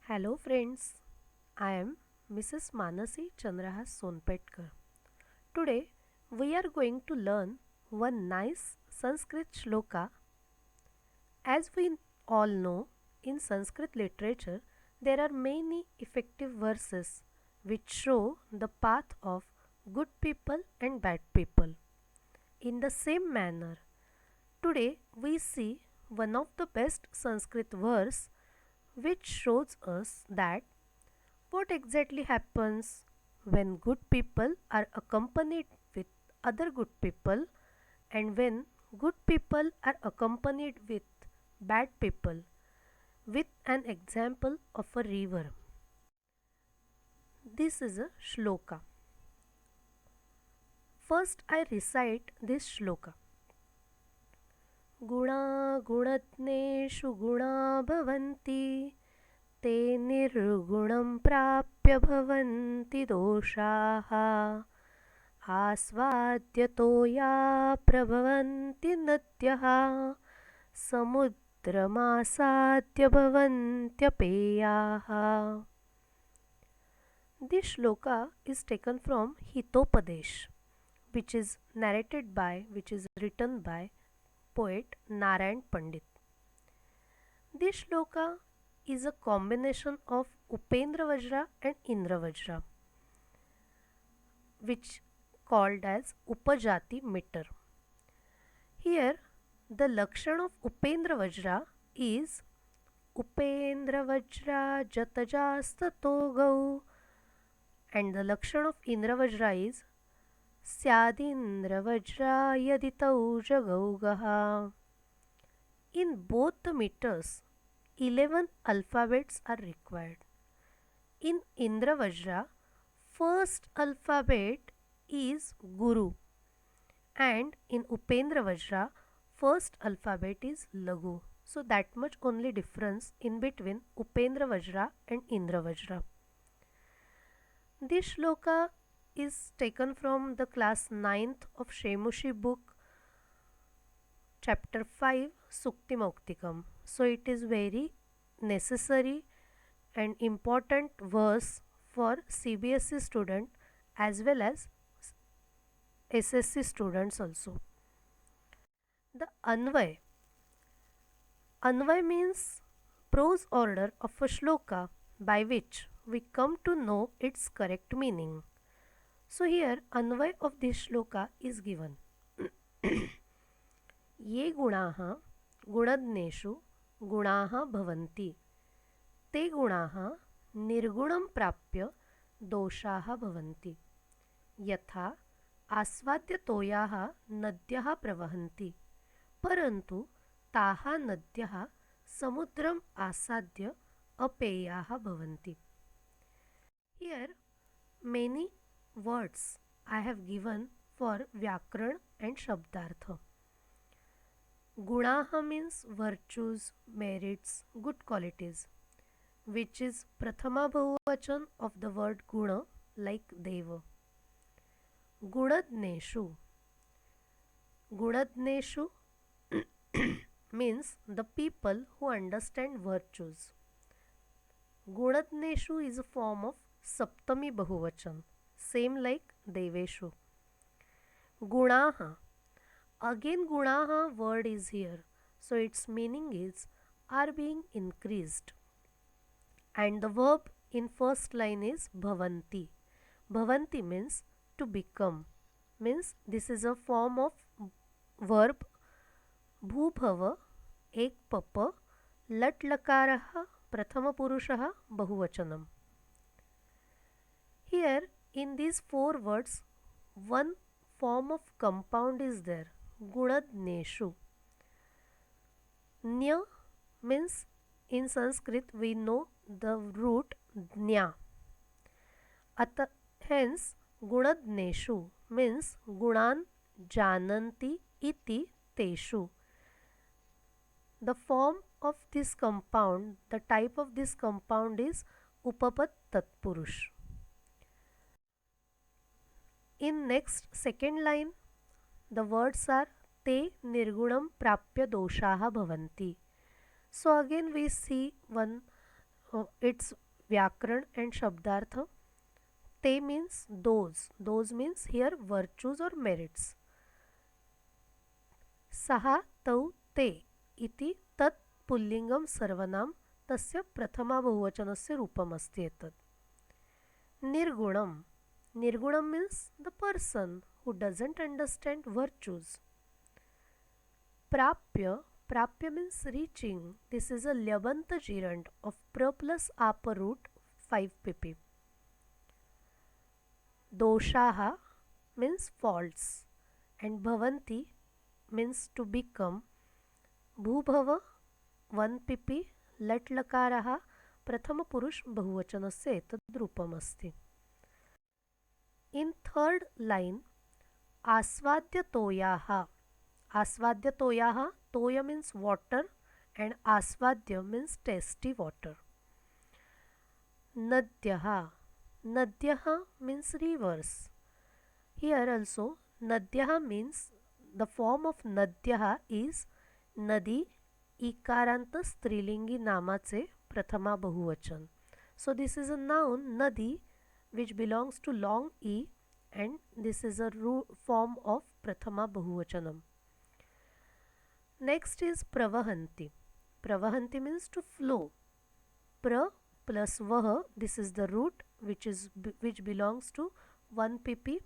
Hello friends, I am Mrs. Manasi Chandrahas Sonpetkar. Today we are going to learn one nice Sanskrit shloka. As we all know, in Sanskrit literature there are many effective verses which show the path of good people and bad people. In the same manner, today we see one of the best Sanskrit verse which shows us that what exactly happens when good people are accompanied with other good people and when good people are accompanied with bad people, with an example of a river. This is a shloka. First I recite this shloka. गुणा गुणज्ञेषु गुणा भवन्ति ते निर्गुणं प्राप्य भवन्ति दोषाः आस्वाद्यतो या प्रभवन्ति नद्यः समुद्रमासाद्य भवन्त्यपेयाः. This shloka is taken from Hitopadesh, which is written by poet Narayan Pandit. This shloka is a combination of Upendra Vajra and Indra Vajra, which called as Upajati meter. Here the lakshan of Upendra Vajra is Upendra Vajra Jatajastato Gau, and the lakshan of Indra Vajra is Syadindra Vajra Yaditau Jagaugaha. In both the meters, 11 alphabets are required. In Indra Vajra, first alphabet is Guru, and in Upendra Vajra, first alphabet is Lagu. So that much only difference in between Upendra Vajra and Indra Vajra. This shloka is taken from the class 9th of Shemushi book, chapter 5, Sukti Mauktikam. So it is very necessary and important verse for CBSE student as well as SSC students also. The Anvay. Anvay means prose order of a shloka by which we come to know its correct meaning. So here Anvay of this shloka is given. ये गुणाः गुणज्ञेषु गुणाः भवन्ति ते गुणाः निर्गुणं प्राप्य दोषाः भवन्ति यथा आस्वाद्यतोयाः नद्यः प्रवहन्ति परन्तु ताः नद्यः समुद्रम् आसाद्य अपेयाः भवन्ति. Here many words I have given for Vyakran and Shabdartha. Gunaha means virtues, merits, good qualities, which is Prathama Bahuvachan of the word Guna, like Deva. Gunadneshu. Gunadneshu means the people who understand virtues. Gunadneshu is a form of Saptami Bahuvachan, same like Deveshu. Gunaha. Again Gunaha word is here, so its meaning is are being increased. And the verb in first line is Bhavanti. Bhavanti means to become. Means this is a form of verb Bhubhava, Ek Papa, Lat Lakaraha, Prathama Purushaha, Bahuvachanam. Here in these four words, one form of compound is there. Gunadneshu. Nya means in Sanskrit we know the root Dnya. Hence Gunadneshu means Gunan Jananti iti Teshu. The form of this compound, the type of this compound is Upapat Tatpurush. In next second line, the words are Te nirgunam prapya doshaha bhavanti. So again we see one its vyakaran and shabdarth. Te means those. Those means here virtues or merits. सः तौ ते इति तत् पुल्लिङ्गं सर्वनाम तस्य प्रथमा बहुवचनस्य रूपमस्ति एतत्. निर्गुणं. Nirgunam means the person who doesn't understand virtues. Prapya. Prapya means reaching. This is a lyabanta gerund of pra plus apa root 5 pp. Doshaha means faults and bhavanti means to become. Bhubhava 1 pp. Lat lakaraha prathama purush bahuvachanasya etad रूपमस्ति. In third line, asvadyatoyaha. Asvadyatoyaha, toya means water and asvadya means tasty water. Nadyaha. Nadyaha means rivers. Here also, Nadyaha means the form of Nadyaha is Nadi ikaranta strilingi namache prathama bahuvachan. So this is a noun Nadi which belongs to long E, and this is a form of prathama bahuvachanam. Next is pravahanti. Pravahanti means to flow. Pra plus vah, this is the root which belongs to 1 pp.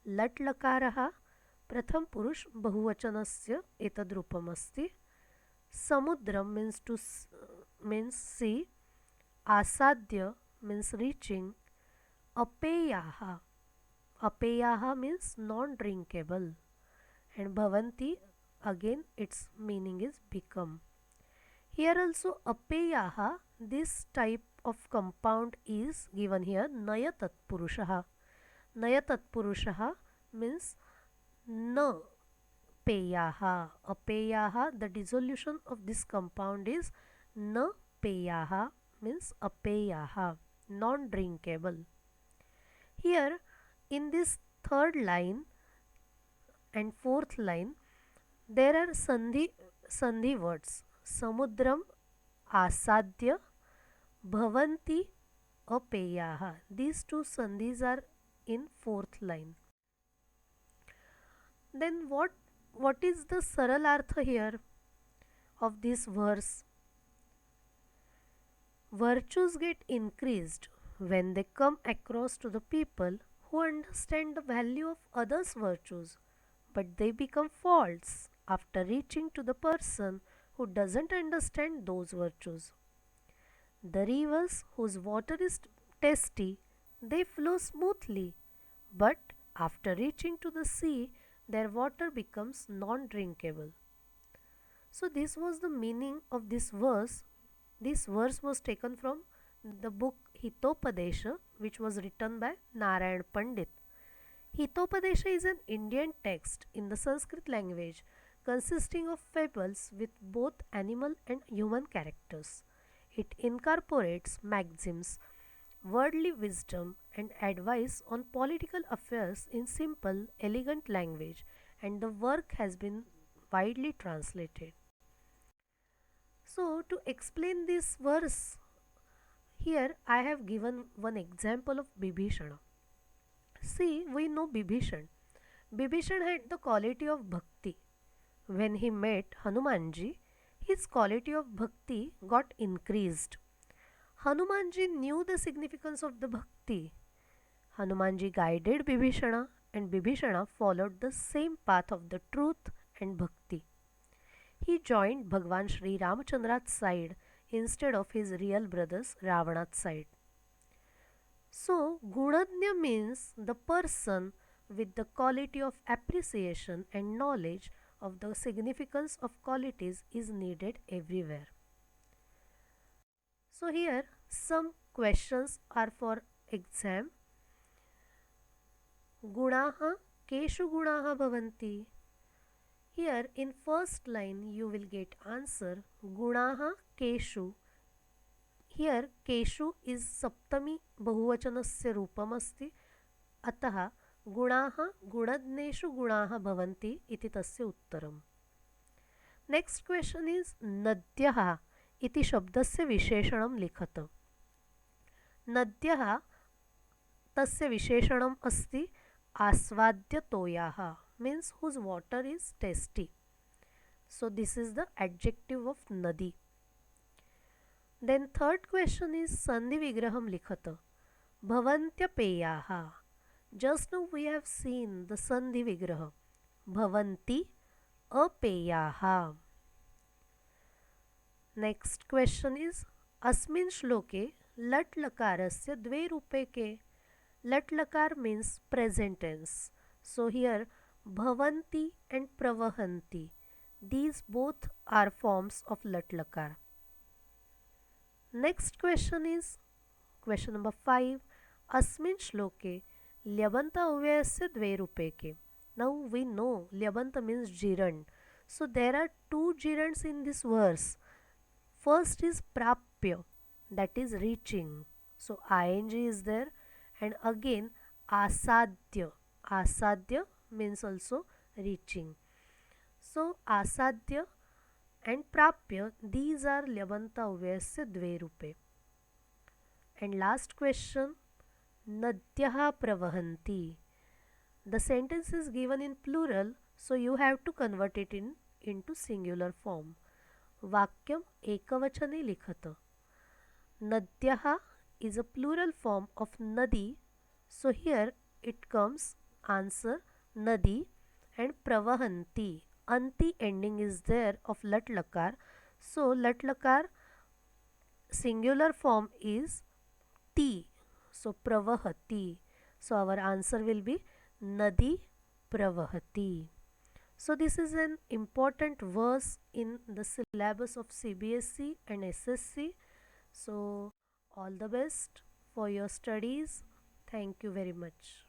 Lat lakaraha pratham purush bahuvachanasya etad रूपमस्ति. Samudram means sea. Asadya means reaching. Apeyaha. Apeyaha means non-drinkable. And bhavanti, again its meaning is become. Here also apeyaha, this type of compound is given here naya tatpurushaha. Naya tatpurushaha means na peyaha. Apeyaha, the dissolution of this compound is na peyaha means apeyaha, non-drinkable. Here in this third line and fourth line there are sandhi words. Samudram asadya bhavanti apeyaha. These two sandhis are in fourth line. Then what is the saral artha here of this verse? Virtues get increased when they come across to the people who understand the value of others' virtues, but they become faults after reaching to the person who doesn't understand those virtues. The rivers whose water is tasty, they flow smoothly, but after reaching to the sea, their water becomes non-drinkable. So this was the meaning of this verse. This verse was taken from the book Hitopadesha, which was written by Narayan Pandit. Hitopadesha is an Indian text in the Sanskrit language consisting of fables with both animal and human characters. It incorporates maxims, worldly wisdom, and advice on political affairs in simple, elegant language, and the work has been widely translated. So, to explain this verse, here I have given one example of Bibhishana. See, we know Bibhishan. Bibhishan had the quality of bhakti. When he met Hanumanji, his quality of bhakti got increased. Hanumanji knew the significance of the bhakti. Hanumanji guided Bibhishana, and Bibhishana followed the same path of the truth and bhakti. He joined Bhagwan Sri Ramachandra's side instead of his real brother's Ravana's side. So, Gunadnya means the person with the quality of appreciation and knowledge of the significance of qualities is needed everywhere. So, here some questions are for exam. Gunaha, keshu gunaha bhavanti? Here in first line you will get answer Gunaha keshu. Here keshu is saptami bahuvachanasya रूपमस्ति, अतः गुणाः गुणज्ञेषु गुणाः भवन्ति इति तस्य उत्तरम्. Next question is नद्यः इति शब्दस्य विशेषणं लिखत. नद्यः तस्य विशेषणम् अस्ति आस्वाद्यतोयाः means whose water is tasty. So this is the adjective of nadi. Then third question is sandhi vigraham likhat. Bhavantyapeyah. Just now we have seen the sandhi vigraha. Bhavanti apeyah. Next question is अस्मिन् श्लोके लट् लकारस्य द्वे रूपके. लट् लकार means present tense. So here bhavanti and pravahanti, these both are forms of lat lakar. Next question is question number 5. Asmin shloke lyabanta avyayasya dve rupeke. Now we know lyabanta means gerund. So there are two gerunds in this verse. First is prapya, that is reaching. So ing is there, and again asadya. Asadya means also reaching. So asadya and prapya, these are lyabanta avyayasya dve rupe. And last question, nadyah pravahanti. The sentence is given in plural, so you have to convert it into singular form. वाक्यम एकवचने लिखत. Nadyah is a plural form of nadi, so here it comes answer nadi. And pravahanti, anti ending is there of lat lakar, so lat lakar singular form is ti, so pravahati. So our answer will be nadi pravahati. So this is an important verse in the syllabus of CBSE and SSC. So all the best for your studies. Thank you very much.